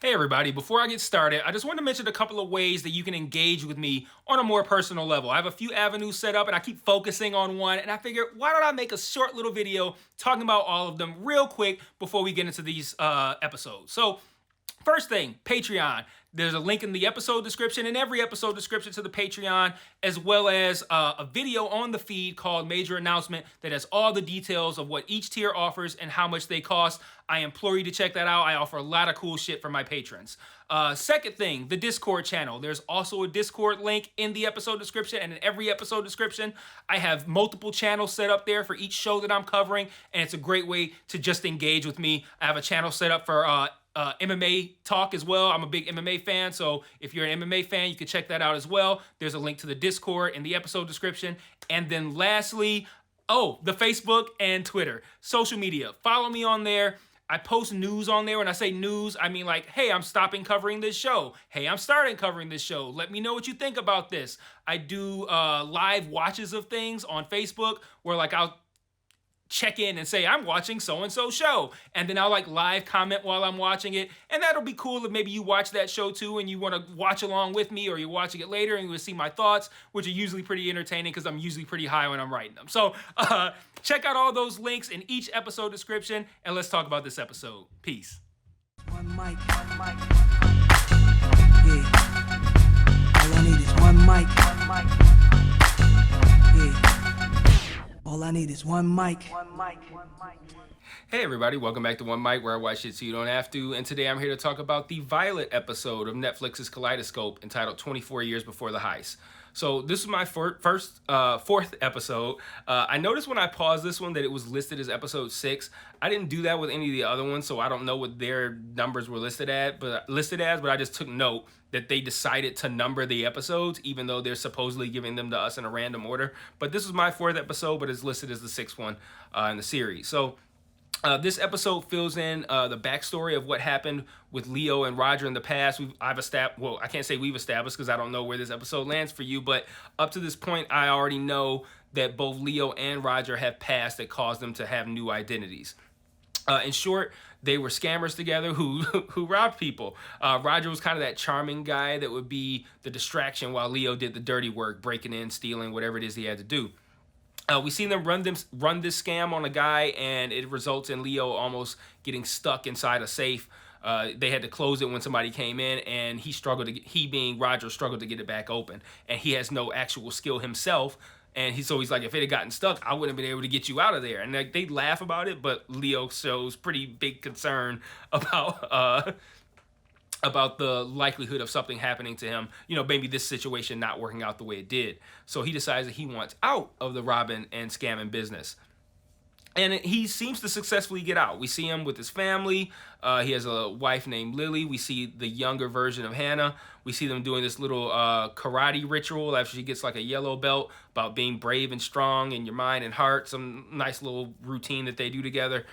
Hey everybody, before I get started, I just want to mention a couple of ways that you can engage with me on a more personal level. I have a few avenues set up and I keep focusing on one, and I figured why don't I make a short little video talking about all of them real quick before we get into these episodes. So first thing, Patreon. There's a link in the episode description and every episode description to the Patreon, as well as a video on the feed called Major Announcement that has all the details of what each tier offers and how much they cost. I implore you to check that out. I offer a lot of cool shit for my patrons. Second thing, the Discord channel. There's also a Discord link in the episode description and in every episode description. I have multiple channels set up there for each show that I'm covering, and it's a great way to just engage with me. I have a channel set up for MMA talk as well. I'm a big MMA fan, so if you're an MMA fan, you can check that out as well. There's a link to the Discord in the episode description. And then lastly, the Facebook and Twitter. Social media. Follow me on there. I post news on there. When I say news, I mean like, hey, I'm stopping covering this show. Hey, I'm starting covering this show. Let me know what you think about this. I do live watches of things on Facebook where like I'll check in and say I'm watching so-and-so show, and then I'll like live comment while I'm watching it, and that'll be cool if maybe you watch that show too and you want to watch along with me, or you're watching it later and you will see my thoughts, which are usually pretty entertaining because I'm usually pretty high when I'm writing them. So check out all those links in each episode description, and let's talk about this episode. Peace. One mic, one mic. Yeah. All I need is one mic. One mic. Yeah. All I need is one mic. One mic. One mic. Hey everybody, welcome back to One Mic, where I watch shit so you don't have to. And today I'm here to talk about the Violet episode of Netflix's Kaleidoscope entitled 24 Years Before the Heist. So this is my fourth episode. I noticed when I paused this one that it was listed as episode 6. I didn't do that with any of the other ones, so I don't know what their numbers were listed as, but I just took note that they decided to number the episodes, even though they're supposedly giving them to us in a random order. But this is my 4th episode, but it's listed as the 6th one in the series. So this episode fills in the backstory of what happened with Leo and Roger in the past. I can't say we've established because I don't know where this episode lands for you, but up to this point, I already know that both Leo and Roger have past that caused them to have new identities. In short, they were scammers together who robbed people. Roger was kind of that charming guy that would be the distraction while Leo did the dirty work, breaking in, stealing, whatever it is he had to do. We see them run this scam on a guy, and it results in Leo almost getting stuck inside a safe. They had to close it when somebody came in, and he being Roger struggled to get it back open. And he has no actual skill himself. And he's like, if it had gotten stuck, I wouldn't have been able to get you out of there. And they laugh about it, but Leo shows pretty big concern about the likelihood of something happening to him, maybe this situation not working out the way it did. So he decides that he wants out of the robbing and scamming business. And he seems to successfully get out. We see him with his family. He has a wife named Lily. We see the younger version of Hannah. We see them doing this little karate ritual after she gets like a yellow belt about being brave and strong in your mind and heart. Some nice little routine that they do together.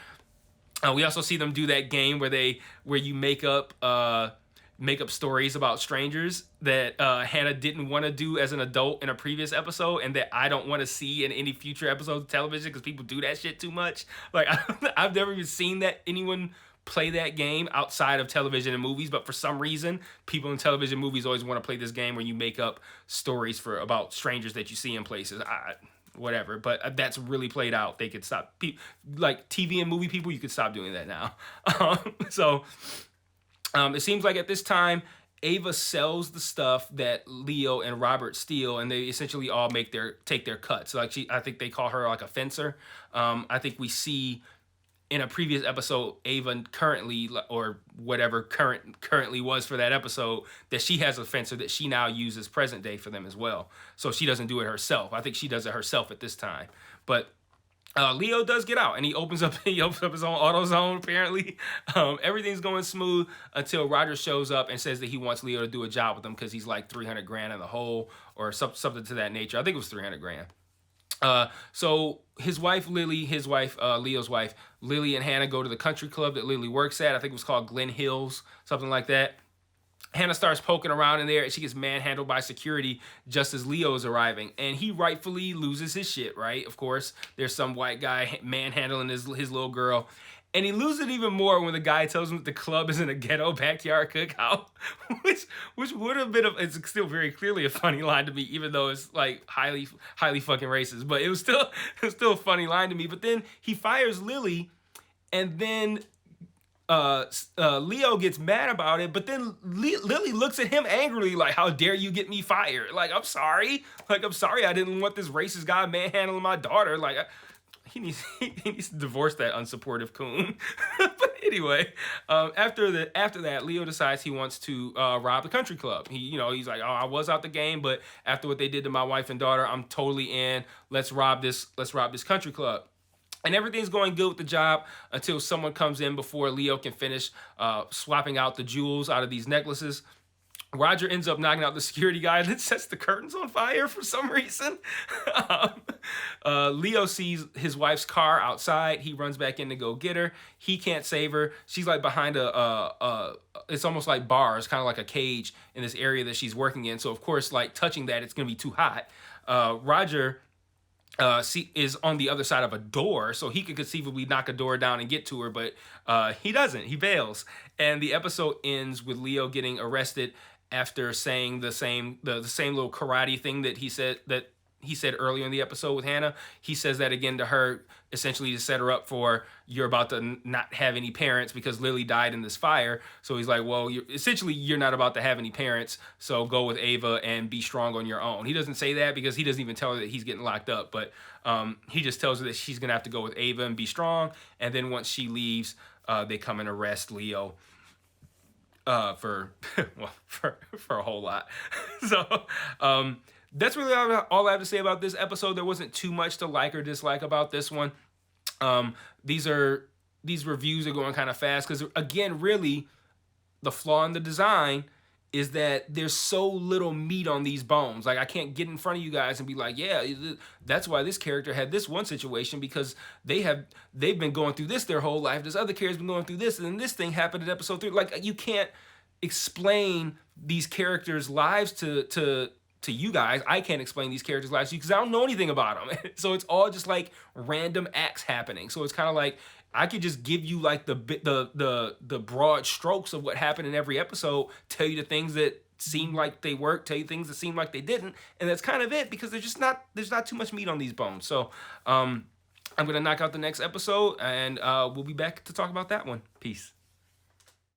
We also see them do that game where you make up stories about strangers that Hannah didn't want to do as an adult in a previous episode, and that I don't want to see in any future episodes of television because people do that shit too much. Like I've never even seen that anyone play that game outside of television and movies, but for some reason people in television movies always want to play this game where you make up stories about strangers that you see in places. Whatever, but that's really played out. They could stop, like TV and movie people, you could stop doing that now. It seems like at this time, Ava sells the stuff that Leo and Robert steal, and they essentially all take their cut. So I think they call her like a fencer. I think we see in a previous episode, Ava currently, or whatever currently was for that episode, that she has a fencer that she now uses present day for them as well. So she doesn't do it herself. I think she does it herself at this time. But Leo does get out, and he opens up his own AutoZone, apparently. Everything's going smooth until Roger shows up and says that he wants Leo to do a job with him because he's like 300 grand in the hole or something to that nature. I think it was 300 grand. So his wife, Leo's wife, Lily and Hannah go to the country club that Lily works at. I think it was called Glen Hills, something like that. Hannah starts poking around in there, and she gets manhandled by security just as Leo is arriving. And he rightfully loses his shit, right? Of course, there's some white guy manhandling his little girl. And he loses it even more when the guy tells him that the club is in a ghetto backyard cookout, which would have been it's still very clearly a funny line to me, even though it's like highly fucking racist. But it was still a funny line to me. But then he fires Lily, and then Leo gets mad about it, but then Lily looks at him angrily, like, "How dare you get me fired? Like, I'm sorry. I didn't want this racist guy manhandling my daughter. Like, he needs to divorce that unsupportive coon." But anyway, after that, Leo decides he wants to rob the country club. He's like, "Oh, I was out the game, but after what they did to my wife and daughter, I'm totally in. Let's rob this country club." And everything's going good with the job until someone comes in before Leo can finish swapping out the jewels out of these necklaces. Roger ends up knocking out the security guy and then sets the curtains on fire for some reason. Leo sees his wife's car outside. He runs back in to go get her. He can't save her. She's like behind it's almost like bars, kind of like a cage in this area that she's working in. So of course, like touching that, it's gonna be too hot. Roger is on the other side of a door, so he could conceivably knock a door down and get to her, but he doesn't. He bails, and the episode ends with Leo getting arrested after saying the same little karate thing that he said earlier in the episode with Hannah. He says that again to her, essentially to set her up for, you're about to not have any parents because Lily died in this fire. So he's like, well, you're not about to have any parents, so go with Ava and be strong on your own. He doesn't say that because he doesn't even tell her that he's getting locked up, but he just tells her that she's going to have to go with Ava and be strong, and then once she leaves, they come and arrest Leo for a whole lot. So that's really all I have to say about this episode. There wasn't too much to like or dislike about this one. These reviews are going kind of fast because, again, really, the flaw in the design is that there's so little meat on these bones. Like, I can't get in front of you guys and be like, yeah, that's why this character had this one situation, because they've been going through this their whole life. This other character's been going through this, and then this thing happened in episode 3. Like, you can't explain these characters' lives to you guys. I can't explain these characters' lives to you because I don't know anything about them. So it's all just like random acts happening. So it's kind of like I could just give you like the broad strokes of what happened in every episode, tell you the things that seemed like they worked, tell you things that seemed like they didn't, and that's kind of it, because there's not too much meat on these bones. So I'm gonna knock out the next episode, and we'll be back to talk about that one. Peace.